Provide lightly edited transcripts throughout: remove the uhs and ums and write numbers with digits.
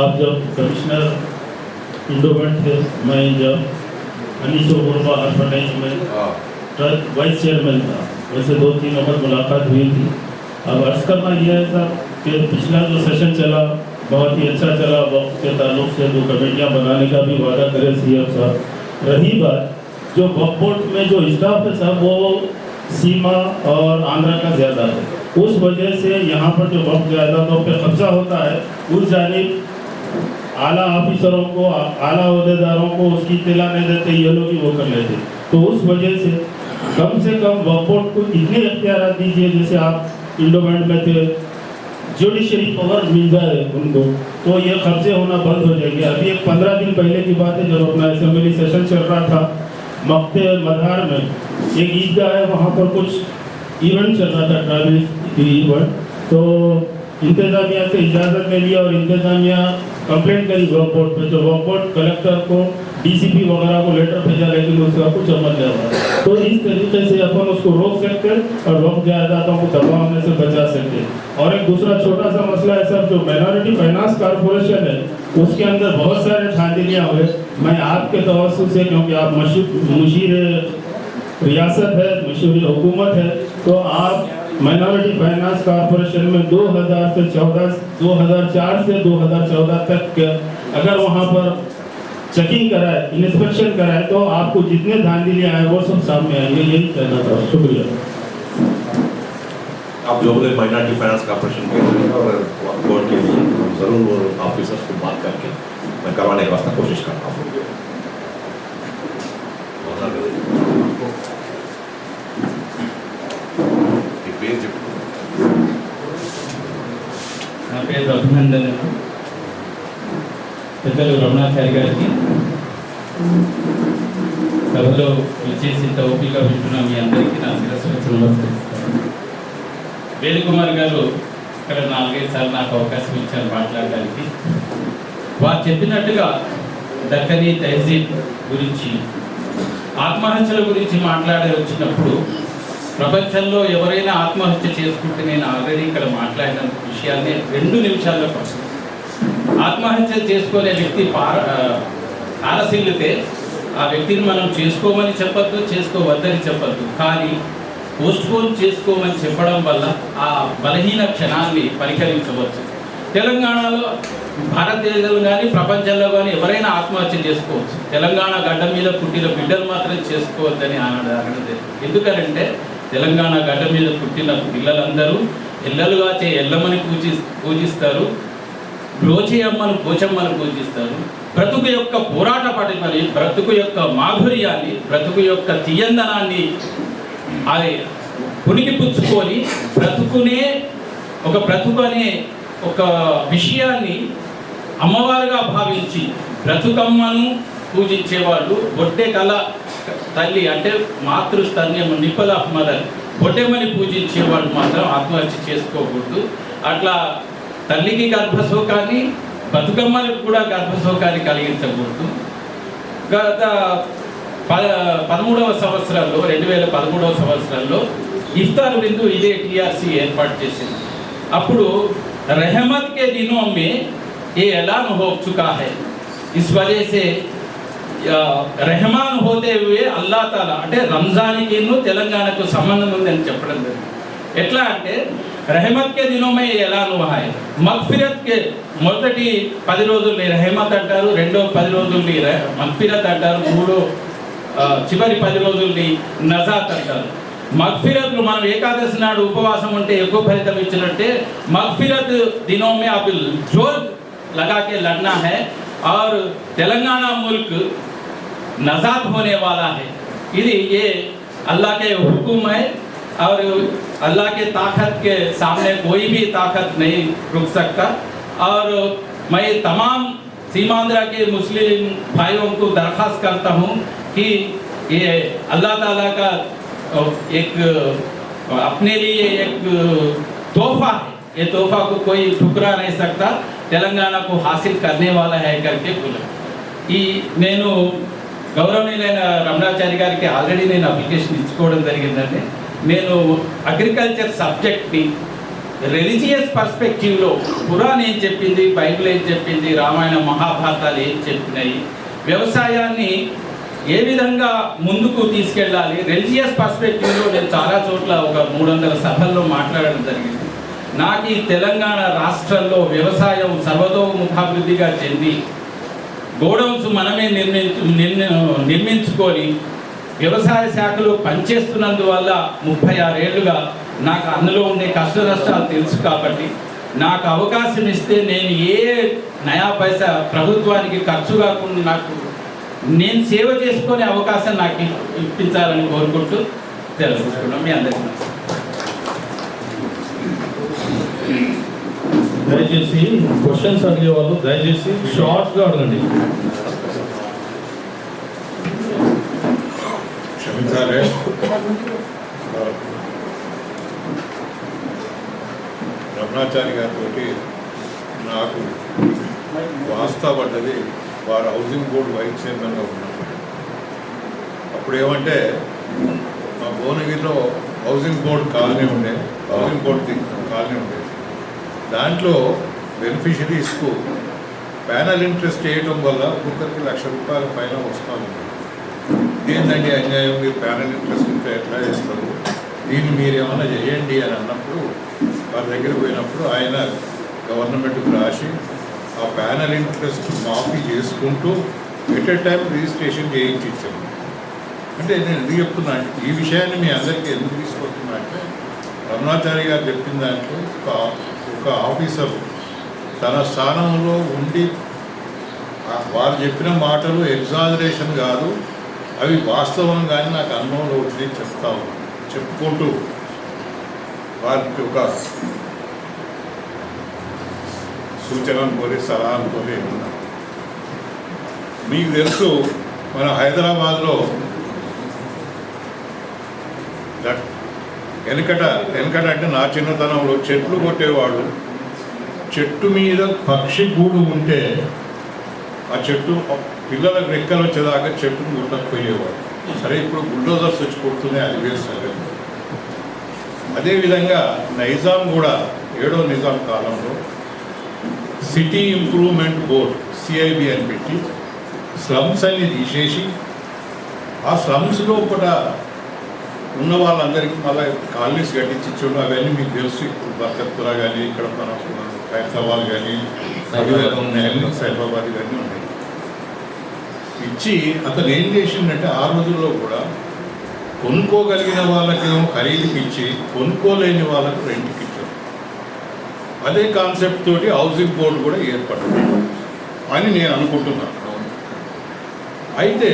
आप जब commissioner endowment थे, मैं जब 1948 में ट्रस्ट वाइस चेयरमैन था, वैसे 2-3 वक्त मुलाकात हुई थी। अब अर्ज करना यह है साहब कि पिछला जो सेशन चला बहुत ही अच्छा चला, वक्त के ताल्लुक से जो कमेटियाँ बनाने का भी वादा करे सीएम साहब। रही बात जो वक्फ बोर्ड में जो स्टाफ है साहब वो सीमा और आंध्रा का ज़्यादा है, उस वजह से यहाँ पर जो वक्त ज़्यादा पे कब्जा होता है उस जानिब आला ऑफिसरों को, आला अहदेदारों को उसकी इत्तला नहीं देते, ये लोग ही वो कर लेते। तो उस वजह से कम वक्फ बोर्ड को इतने इख्तियार दीजिए, जैसे आप इंडोमेंट में थे, जुडिशरी पावर मिल जाए उनको, तो ये कब्जे होना बंद हो जाएंगे। अभी एक 15 दिन पहले की बात है, जब अपना असेंबली सेशन चल रहा था, मक्ते मधार में एक ईदगाह है, वहाँ पर कुछ इवेंट चल रहा था, ट्रैवल्स इवेंट। तो इंतज़ामिया से इजाज़त ले लिया और इंतज़ामिया कंप्लेंट करी वक्फ बोर्ड पे, तो वक्फ बोर्ड कलेक्टर को, डीसीपी वगैरह को लेटर भेजा, लेकिन उसका कुछ अमल नहीं हुआ। तो इस तरीके से अपन उसको रोक सकते हैं और वक्त जायदादों को दबा होने से बचा सकते हैं। और एक दूसरा छोटा सा मसला है सर, जो माइनॉरिटी फाइनेंस कॉर्पोरेशन है उसके अंदर बहुत सारे धांधलियाँ हुए। मैं आपके तवज्जुह से, क्योंकि आप मुशीर रियासत है, मुशीर हुकूमत है, तो आप माइनॉरिटी फाइनेंस कॉर्पोरेशन में 2004 से 2014 तक अगर वहाँ पर चेकिंग कराए, इंस्पेक्शन कराए, तो आपको जितने धांधलियाँ आए वो सब सामने आएंगे। यही कहना था, शुक्रिया। आप जो बोले माइनॉरिटी फाइनेंस कॉर्पोरेशन के लिए और बोर्ड के लिए हम ज़रूर ऑफिसर्स को बात करके मैं करवाने का वास्ता कोशिश करता हूँ। నా పేరు రఘునందన్, పెద్దలు రమణాచారి గారికి, సభలో వచ్చేసి ఇంత ఓపిక వింటున్న మీ అందరికీ నా శిరస్సు నమస్కరిస్తాను. వేణుకుమార్ గారు ఇక్కడ 4-5 సార్లు నాకు అవకాశం ఇచ్చారు మాట్లాడడానికి. వారు చెప్పినట్టుగా దక్కనీ తహజీబ్ గురించి, ఆత్మహత్యల గురించి మాట్లాడే వచ్చినప్పుడు ప్రపంచంలో ఎవరైనా ఆత్మహత్య చేసుకుంటే నేను ఆల్రెడీ ఇక్కడ మాట్లాడిన విషయాన్ని 2 నిమిషాల్లో పడుతుంది. ఆత్మహత్య చేసుకునే వ్యక్తి ఆలసిల్లితే ఆ వ్యక్తిని మనం చేసుకోమని చెప్పద్దు, చేసుకోవద్దని చెప్పద్దు, కానీ పోస్ట్పోన్ చేసుకోమని చెప్పడం వల్ల ఆ బలహీన క్షణాన్ని పరిహరించవచ్చు. తెలంగాణలో, భారతదేశంలో కానీ ప్రపంచంలో కానీ ఎవరైనా ఆత్మహత్య చేసుకోవచ్చు. తెలంగాణ గడ్డ మీద పుట్టిన బిడ్డలు మాత్రం చేసుకోవద్దని అనడం. ఎందుకంటే తెలంగాణ గడ్డ మీద పుట్టిన పిల్లలందరూ ఎల్లలుగా ఎల్లమ్మని పూజిస్తారు, బ్రోచి అమ్మను పోచమ్మను పూజిస్తారు. బ్రతుకు యొక్క పోరాట పటిమని, బ్రతుకు యొక్క మాధుర్యాన్ని, బ్రతుకు యొక్క తీయందనాన్ని అది పుణికి పుచ్చుకొని బ్రతుకునే ఒక బ్రతుకు అనే ఒక విషయాన్ని అమ్మవారుగా భావించి బ్రతుకమ్మను పూజించేవాళ్ళు, బొట్టె కళ తల్లి అంటే మాతృస్తన్యం, నిప్పల్ ఆఫ్ మదర్, బొట్టెమ్మని పూజించేవాళ్ళు మాత్రం ఆత్మహత్య చేసుకోకూడదు. అట్లా తల్లికి గర్భశోకాన్ని, బతుకమ్మలకు కూడా గర్భశోకాన్ని కలిగించకూడదు. గత 13వ సంవత్సరంలో 2013వ సంవత్సరంలో ఇఫ్తార్ విందు ఇదే టీఆర్సీ ఏర్పాటు చేసింది. అప్పుడు रहमत के दिनों में ये ऐलान हो चुका है, इस वजह से रहमान होते हुए अल्लाह ताला అంటే రంజాన్కి తెలంగాణకు సంబంధం ఉందని చెప్పడం జరిగింది. ఎట్లా అంటే रहमत के दिनों में ऐलान हुआ है, मगफिरत के మొదటి 10 రోజుల్ని रहमत అంటారు, రెండో 10 రోజుల్ని మగ్ఫిరత్ అంటారు, మూడో చివరి 10 రోజుల్ని నజాత్ అంటారు. मगफिरत మనం ఏకాదశి నాడు ఉపవాసం ఉంటే ఎక్కువ ఫలితం ఇచ్చినట్టే मगफिरत दिनों में आप जोर लगा के लड़ना है और तेलंगाना मुल्क नजात होने वाला है। ये अल्लाह के हुक्म है और अल्लाह के ताकत के सामने कोई भी ताकत नहीं रुक सकता। और मैं तमाम सीमांध्रा के मुस्लिम भाइयों को दरख्वास्त करता हूँ कि ये अल्लाह ताला का एक अपने लिए एक तोहफा है, ये तोहफा को कोई ठुकरा नहीं सकता, तेलंगाना को हासिल करने वाला है करके बोला। నేను గౌరవనీయులైన రమణాచారి గారికి ఆల్రెడీ నేను అప్లికేషన్ ఇచ్చుకోవడం జరిగిందండి. నేను అగ్రికల్చర్ సబ్జెక్ట్ని రిలీజియస్ పర్స్పెక్టివ్లో ఖురాన్ ఏం చెప్పింది, బైబిల్ ఏం చెప్పింది, రామాయణ మహాభారతాలు ఏం చెప్పినాయి, వ్యవసాయాన్ని ఏ విధంగా ముందుకు తీసుకెళ్ళాలి, రిలీజియస్ పర్స్పెక్టివ్లో నేను చాలా చోట్ల ఒక 300 సభల్లో మాట్లాడడం జరిగింది. నాకు ఈ తెలంగాణ రాష్ట్రంలో వ్యవసాయం సర్వతోముఖాభివృద్ధిగా చెంది గోడౌన్స్ మనమే నిర్మించుకొని వ్యవసాయ శాఖలో పనిచేస్తున్నందువల్ల 36 ఏళ్ళుగా నాకు అందులో ఉండే కష్ట నష్టాలు తెలుసు. కాబట్టి నాకు అవకాశం ఇస్తే నేను ఏ నయా పైసా ప్రభుత్వానికి ఖర్చు కాకుండా నాకు నేను సేవ చేసుకునే అవకాశం నాకు ఇప్పించాలని కోరుకుంటూ తెలుసుకున్నాం. మీ అందరికీ దయచేసి క్వశ్చన్స్ అడిగే వాళ్ళు దయచేసి షార్ట్గా అడగండి. క్షమించాలి, రమణాచారి గారితో నాకు వాస్తవపడ్డది వారు హౌసింగ్ బోర్డు వైస్ చైర్మన్గా ఉన్నప్పుడు. అప్పుడు ఏమంటే మా భువనగిరిలో హౌసింగ్ బోర్డు కాలనీ ఉండే, హౌసింగ్ బోర్డు కాలనీ ఉండేది. దాంట్లో బెనిఫిషరీస్కు ప్యానల్ ఇంట్రెస్ట్ వేయటం వల్ల ఒక్కొక్కరికి ₹1,00,000 పైన వస్తూ ఉంది. ఏంటండి అన్యాయం, మీరు ప్యానల్ ఇంట్రెస్ట్ ఇంకా ఎట్లా చేస్తారు, దీన్ని మీరు ఏమైనా చేయండి అని అన్నప్పుడు వారి దగ్గర పోయినప్పుడు ఆయన గవర్నమెంట్కి రాసి ఆ ప్యానల్ ఇంట్రెస్ట్ మాఫీ చేసుకుంటూ ఎట్ ఎ టైం రిజిస్ట్రేషన్ చేయించి ఇచ్చాను. అంటే నేను ఎందుకు చెప్తున్నా అంటే ఈ విషయాన్ని మీ అందరికీ ఎందుకు తీసుకొస్తున్నా అంటే రమణాచారి గారు చెప్పిన దాంట్లో ఒక ఆఫీసర్ తన స్థానంలో ఉండి వారు చెప్పిన మాటలు ఎగ్జాజరేషన్ కాదు, అవి వాస్తవం కానీ నాకు అనుభవంలో వచ్చి చెప్పుకుంటూ వారికి ఒక సూచనను కోరి సలహాను కోరి ఉన్నా. మీకు తెలుసు మన హైదరాబాద్లో వెనకట అంటే నా చిన్నతనంలో చెట్లు కొట్టేవాడు, చెట్టు మీద పక్షి గూడు ఉంటే ఆ చెట్టు పిల్లలకు రెక్కలు వచ్చేదాకా చెట్టును కొట్టకపోయేవాడు. సరే ఇప్పుడు బుల్డోజర్స్ వచ్చి కొడుతున్నాయి, అది వేస్తారు. అదేవిధంగా నైజాం కూడా 7వ నిజాం కాలంలో సిటీ ఇంప్రూవ్మెంట్ బోర్డ్ సిఐబి అని పెట్టి స్లమ్స్ అన్ని తీసేసి ఆ స్లమ్స్లో కూడా ఉన్న వాళ్ళందరికీ మళ్ళీ కాలనీస్ కట్టించడం అవన్నీ మీకు తెలుసు. ఇప్పుడు బర్కత్పుర కానీ ఇక్కడ మన హైదరాబాద్ కానీ సైబాబాద్ ఇవన్నీ ఉన్నాయి. ఇచ్చి అతను ఏం చేసిందంటే ఆ రోజుల్లో కూడా కొనుక్కోగలిగిన వాళ్ళకేమో ఖరీదుకి ఇచ్చి కొనుక్కోలేని వాళ్ళకు రెంట్కి ఇచ్చారు. అదే కాన్సెప్ట్ తోటి హౌసింగ్ బోర్డు కూడా ఏర్పడింది అని నేను అనుకుంటున్నాను. అయితే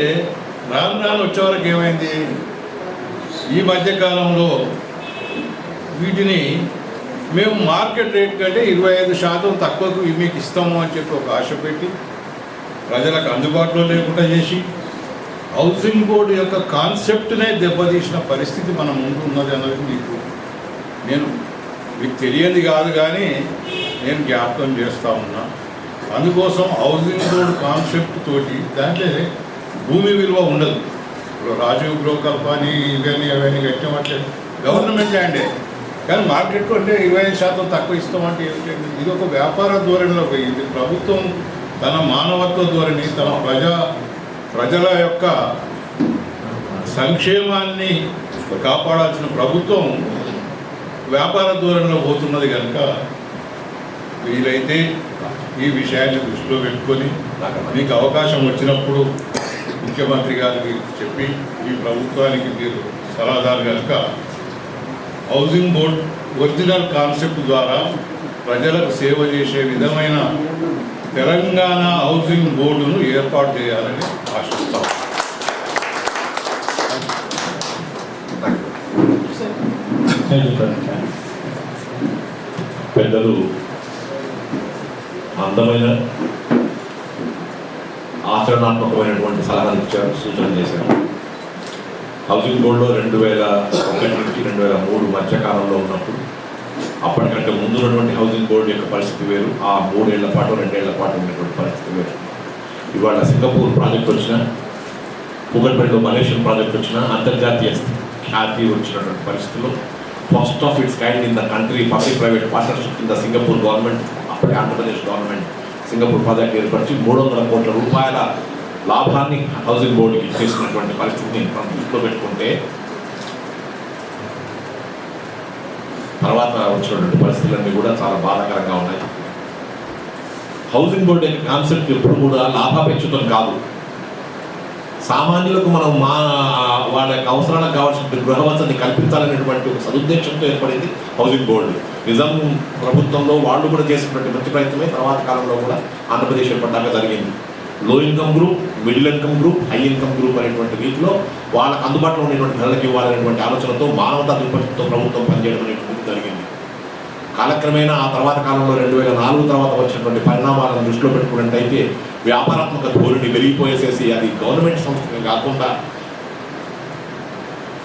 రాను వచ్చేవరకు ఏమైంది, ఈ మధ్యకాలంలో వీటిని మేము మార్కెట్ రేట్ కంటే 25% తక్కువకు మీకు ఇస్తాము అని చెప్పి ఒక ఆశ పెట్టి ప్రజలకు అందుబాటులో లేకుండా చేసి హౌసింగ్ బోర్డు యొక్క కాన్సెప్ట్నే దెబ్బతీసిన పరిస్థితి మన ముందు ఉన్నది అన్నది మీకు తెలియదు కాదు, కానీ నేను జ్ఞాపకం చేస్తూ ఉన్నా. అందుకోసం హౌసింగ్ బోర్డు కాన్సెప్ట్ తోటి దాంట్లో భూమి విలువ ఉండదు. ఇప్పుడు రాజీవ్ గృహకల్ప అని ఇవన్నీ అవన్నీ కట్టామంటే గవర్నమెంట్ ల్యాండే, కానీ మార్కెట్లో అంటే 25% తక్కువ ఇస్తామంటే ఏమిటండి? ఇది ఒక వ్యాపార ధోరణిలో పోయింది. ప్రభుత్వం తన మానవత్వ ధోరణి, తన ప్రజల యొక్క సంక్షేమాన్ని కాపాడాల్సిన ప్రభుత్వం వ్యాపార ధోరణిలో పోతున్నది కనుక వీలైతే ఈ విషయాన్ని దృష్టిలో పెట్టుకొని మీకు అవకాశం వచ్చినప్పుడు ముఖ్యమంత్రి గారికి చెప్పి ఈ ప్రభుత్వానికి మీరు సలహాదారు కనుక హౌసింగ్ బోర్డ్ ఒరిజినల్ కాన్సెప్ట్ ద్వారా ప్రజలకు సేవ చేసే విధమైన తెలంగాణ హౌసింగ్ బోర్డును ఏర్పాటు చేయాలని ఆశిస్తాం. పెద్దలు అందమైన ఆచరణాత్మకమైనటువంటి సలహాలు ఇచ్చారు, సూచనలు చేశారు. హౌసింగ్ బోర్డులో 2001 నుంచి 2003 మధ్యకాలంలో ఉన్నప్పుడు అప్పటికంటే ముందు ఉన్నటువంటి హౌసింగ్ బోర్డు యొక్క పరిస్థితి వేరు, ఆ 3 ఏళ్ల పాటు 2 ఏళ్ల పాటు ఉన్నటువంటి పరిస్థితి వేరు. ఇవాళ సింగపూర్ ప్రాజెక్ట్ వచ్చినా, కూకట్పల్లిలో మలేషియన్ ప్రాజెక్ట్ వచ్చినా, అంతర్జాతీయ ఖ్యాతి వచ్చినటువంటి పరిస్థితుల్లో first of it's kind in the country public private partnership in the Singapore government, అప్పటి ఆంధ్రప్రదేశ్ గవర్నమెంట్ సింగపూర్ ప్రాజెక్ట్ ఏర్పరిచి 300 కోట్ల రూపాయల లాభాన్ని హౌసింగ్ బోర్డుకి ఇచ్చేసినటువంటి పరిస్థితిని మనం దృష్టిలో పెట్టుకుంటే తర్వాత వచ్చినటువంటి పరిస్థితులన్నీ కూడా చాలా బాధాకరంగా ఉన్నాయి. హౌసింగ్ బోర్డు యొక్క కాన్సెప్ట్ ఎప్పుడు కూడా లాభాపేక్షతో కాదు, సామాన్యులకు మనం వాళ్ళ యొక్క అవసరాలకు కావాల్సిన గృహవసతిని కల్పించాలనేటువంటి ఒక సదుద్దేశంతో ఏర్పడింది హౌసింగ్ బోర్డు. నిజాం ప్రభుత్వంలో వాళ్ళు కూడా చేసినటువంటి మంచి ప్రయత్నమే తర్వాత కాలంలో కూడా ఆంధ్రప్రదేశ్ ఏర్పడ్డాక జరిగింది. లో income group, middle income group, high income group అనేటువంటి రీతిలో వాళ్ళకు అందుబాటులో ఉండేటువంటి ధరలకు ఇవ్వాలనేటువంటి ఆలోచనతో మానవతా దృక్పథంతో ప్రభుత్వం పనిచేయడం అనేటువంటిది జరిగింది. కాలక్రమేణా ఆ తర్వాత కాలంలో 2004 తర్వాత వచ్చినటువంటి పరిణామాలను దృష్టిలో పెట్టుకున్నట్టయితే వ్యాపారాత్మక ధోరణి పెరిగిపోయేసేసి అది గవర్నమెంట్ సంస్థగా కాకుండా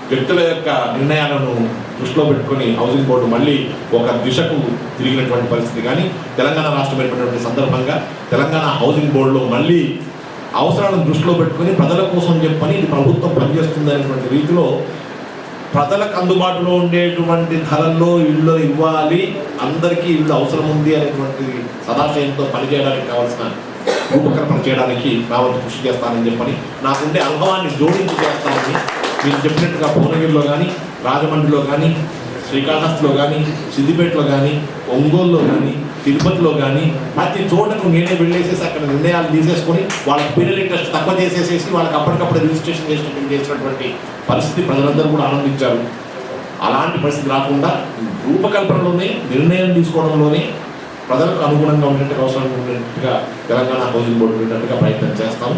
వ్యక్తుల యొక్క నిర్ణయాలను దృష్టిలో పెట్టుకుని హౌసింగ్ బోర్డు మళ్ళీ ఒక దిశకు తిరిగినటువంటి పరిస్థితి. కానీ తెలంగాణ రాష్ట్రం ఏర్పడినటువంటి సందర్భంగా తెలంగాణ హౌసింగ్ బోర్డులో మళ్ళీ అవసరాలను దృష్టిలో పెట్టుకుని ప్రజల కోసం చెప్పని ఇది ప్రభుత్వం పనిచేస్తుంది అనేటువంటి రీతిలో ప్రజలకు అందుబాటులో ఉండేటువంటి ధరల్లో ఇళ్ళు ఇవ్వాలి, అందరికీ ఇళ్ళు అవసరం ఉంది అనేటువంటి సదాశయంతో పనిచేయడానికి కావాల్సిన రూపకల్పన చేయడానికి నా వంతు కృషి చేస్తానని చెప్పని, నాకుండే అనుభవాన్ని జోడించి చేస్తానని మీరు చెప్పినట్టుగా భువనగిరిలో కానీ, రాజమండ్రిలో కానీ, శ్రీకాళహస్తిలో కానీ, సిద్దిపేటలో కానీ, ఒంగోలులో కానీ, తిరుపతిలో కానీ ప్రతి చోటకు నేనే వెళ్ళేసేసి అక్కడ నిర్ణయాలు తీసేసుకొని వాళ్ళకి పీరియడ్ ఇంట్రెస్ట్ తక్కువ చేసేసేసి వాళ్ళకి అప్పటికప్పుడు రిజిస్ట్రేషన్ చేసినటువంటి పరిస్థితి ప్రజలందరూ కూడా ఆనందించారు. అలాంటి పరిస్థితి రాకుండా రూపకల్పనలోనే, నిర్ణయం తీసుకోవడంలోనే ప్రజలకు అనుగుణంగా ఉండేట్టుగా అవసరం ఉండేట్టుగా తెలంగాణ హౌసింగ్ బోర్డు ఉండేట్టుగా ప్రయత్నం చేస్తాము.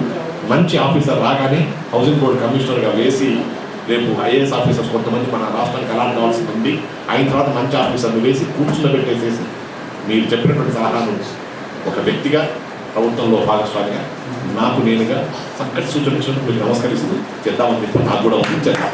మంచి ఆఫీసర్ రాగానే హౌసింగ్ బోర్డు కమిషనర్గా వేసి రేపు ఐఏఎస్ ఆఫీసర్స్ కొంతమంది మన రాష్ట్రానికి అలాంటి కావాల్సి ఉంది, అయిన తర్వాత మంచి ఆఫీసర్లు వేసి కూర్చుండబెట్టేసేసి మీరు చెప్పినటువంటి సలహాను ఒక వ్యక్తిగా ప్రభుత్వంలో భాగస్వామిగా నాకు నేనుగా చక్కటి సూచనలు మీకు నమస్కరిస్తూ చేద్దామని చెప్పి నాకు కూడా ఉంది చేద్దాం.